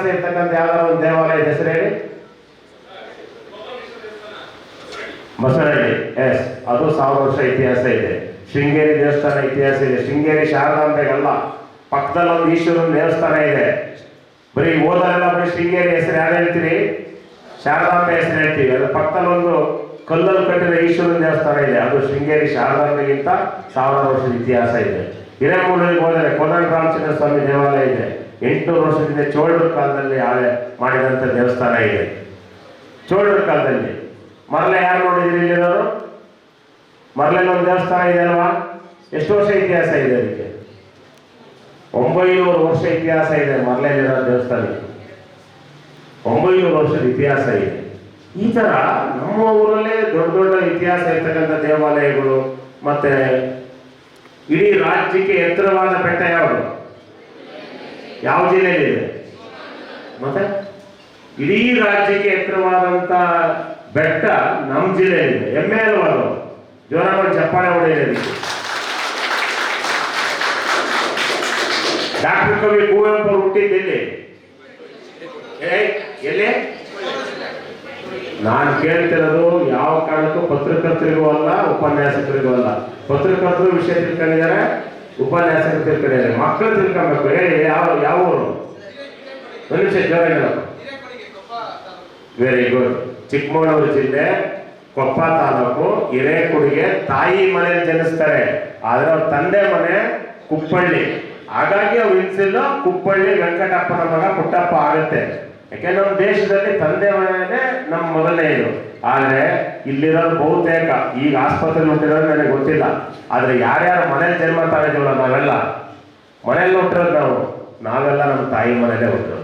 ಇರ್ತಕ್ಕಂಥ ಯಾವ್ದಾರ ಒಂದು ದೇವಾಲಯದ ಹೆಸರು ಹೇಳಿ. ಬಸವನಹಳ್ಳಿ, ಎಸ್, ಅದು 1000 ವರ್ಷ ಇತಿಹಾಸ ಇದೆ. ಶೃಂಗೇರಿ ದೇವಸ್ಥಾನ ಇತಿಹಾಸ ಇದೆ. ಶೃಂಗೇರಿ ಶಾರದಾಂಬೆಗಲ್ಲ, ಪಕ್ಕದಲ್ಲಿ ಒಂದು ಈಶ್ವರನ ದೇವಸ್ಥಾನ ಇದೆ. ಬರೀ ಓದಲೆಲ್ಲ ಬರೀ ಶೃಂಗೇರಿ ಹೆಸರು ಯಾರು ಹೇಳ್ತೀರಿ? ಶಾರದಾಂಬೆ ಹೆಸರು ಹೇಳ್ತೀವಿ. ಅದ್ರ ಪಕ್ಕದಲ್ಲಿ ಒಂದು ಕಲ್ಲಲ್ಲಿ ಕಟ್ಟಿದ ಈಶ್ವರನ ದೇವಸ್ಥಾನ ಇದೆ. ಅದು ಶೃಂಗೇರಿ ಶಾರದಾಂಬೆಗಿಂತ 1000 ವರ್ಷದ ಇತಿಹಾಸ ಇದೆ. ಹಿರೇಮೂಡಿಗೆ ಹೋದರೆ ಕೋದಂಡ ರಾಮಚಂದ್ರ ಸ್ವಾಮಿ ದೇವಾಲಯ ಇದೆ. 800 ವರ್ಷದಿಂದ ಚೋಳರ ಕಾಲದಲ್ಲಿ ಮಾಡಿದಂಥ ದೇವಸ್ಥಾನ ಇದೆ. ಚೋಳರ ಕಾಲದಲ್ಲಿ ಮರಳೆ ಯಾರು ನೋಡಿದ್ರಿ ಇಲ್ಲಿರೋರು? ಮರಳೆಲ್ಲ ಒಂದು ದೇವಸ್ಥಾನ ಇದೆ ಅಲ್ವಾ? ಎಷ್ಟು ವರ್ಷ ಇತಿಹಾಸ ಇದೆ ಅದಕ್ಕೆ? 900 ವರ್ಷ ಇತಿಹಾಸ ಇದೆ ಮರಳೆಲ್ಲಿರೋ ದೇವಸ್ಥಾನಕ್ಕೆ. 900 ವರ್ಷದ ಇತಿಹಾಸ ಇದೆ. ಈ ತರ ನಮ್ಮ ಊರಲ್ಲೇ ದೊಡ್ಡ ದೊಡ್ಡ ಇತಿಹಾಸ ಇರ್ತಕ್ಕಂಥ ದೇವಾಲಯಗಳು. ಮತ್ತೆ ಇಡೀ ರಾಜ್ಯಕ್ಕೆ ಎತ್ತರವಾದ ಬೆಟ್ಟ ಯಾವುದು? ಯಾವ ಜಿಲ್ಲೆಯಲ್ಲಿದೆ? ಮತ್ತೆ ಇಡೀ ರಾಜ್ಯಕ್ಕೆ ಎತ್ತರವಾದಂತ ಬೆಟ್ಟ ನಮ್ಮ ಜಿಲ್ಲೆಯಲ್ಲಿದೆ. ಹೆಮ್ಮೆ ಅಲ್ವಾ? ಜೋರಾಗಿ ಚಪ್ಪಾಳೆ ಹೊಡೆಯಲಿದೆ. ಡಾಕ್ಟರ್ ಕವಿ ಕುವೆಂಪು ಹುಟ್ಟಿದ್ದೆಲ್ಲಿ? ಎಲ್ಲಿ? ನಾನು ಕೇಳ್ತಿರೋದು ಯಾವ ಕಾರಣಕ್ಕೂ ಪತ್ರಕರ್ತರಿಗೂ ಅಲ್ಲ, ಉಪನ್ಯಾಸಕರಿಗೂ ಅಲ್ಲ. ಪತ್ರಕರ್ತರು ವಿಷಯ ತಿಳ್ಕೊಂಡಿದ್ದಾರೆ, ಉಪನ್ಯಾಸಕರು ತಿಳ್ಕೊಂಡಿದ್ದಾರೆ. ಮಕ್ಕಳು ತಿಳ್ಕೊಬೇಕು. ಯಾವ ಊರು? ಒಂದು ನಿಮಿಷ ಜೋರಾಗಿ. Very good. ಚಿಕ್ಕಮಗಳೂರು ಜಿಲ್ಲೆ, ಕೊಪ್ಪ ತಾಲೂಕು, ಹಿರೇಕುಡಿಗೆ ತಾಯಿ ಮನೆಯಲ್ಲಿ ಜನಿಸ್ತಾರೆ. ಆದ್ರೆ ಅವ್ರ ತಂದೆ ಮನೆ ಕುಪ್ಪಳ್ಳಿ. ಹಾಗಾಗಿ ಅವ್ರು ಇನ್ಸಿಲ್ಲ ಕುಪ್ಪಳ್ಳಿ ವೆಂಕಟಪ್ಪನ ಮಗ ಪುಟ್ಟಪ್ಪ ಆಗುತ್ತೆ. ಯಾಕೆ ನಮ್ಮ ದೇಶದಲ್ಲಿ ತಂದೆ ಮನೆಯೇ ನಮ್ಮ ಮೊದಲನೇ ಇದು. ಆದ್ರೆ ಇಲ್ಲಿರೋದು ಬಹುತೇಕ ಈಗ ಆಸ್ಪತ್ರೆಯಲ್ಲಿ ಹುಟ್ಟಿರೋದು ನನಗೆ ಗೊತ್ತಿಲ್ಲ. ಆದ್ರೆ ಯಾರ್ಯಾರು ಮನೇಲಿ ಜನ್ಮ ತಾಳಿದ್ವಲ್ಲ, ನಾವೆಲ್ಲ ಮನೇಲಿ ಹುಟ್ಟಿರೋದು ನಾವೆಲ್ಲ ನಮ್ಮ ತಾಯಿ ಮನೇಲೆ ಹುಟ್ಟಿರೋದು.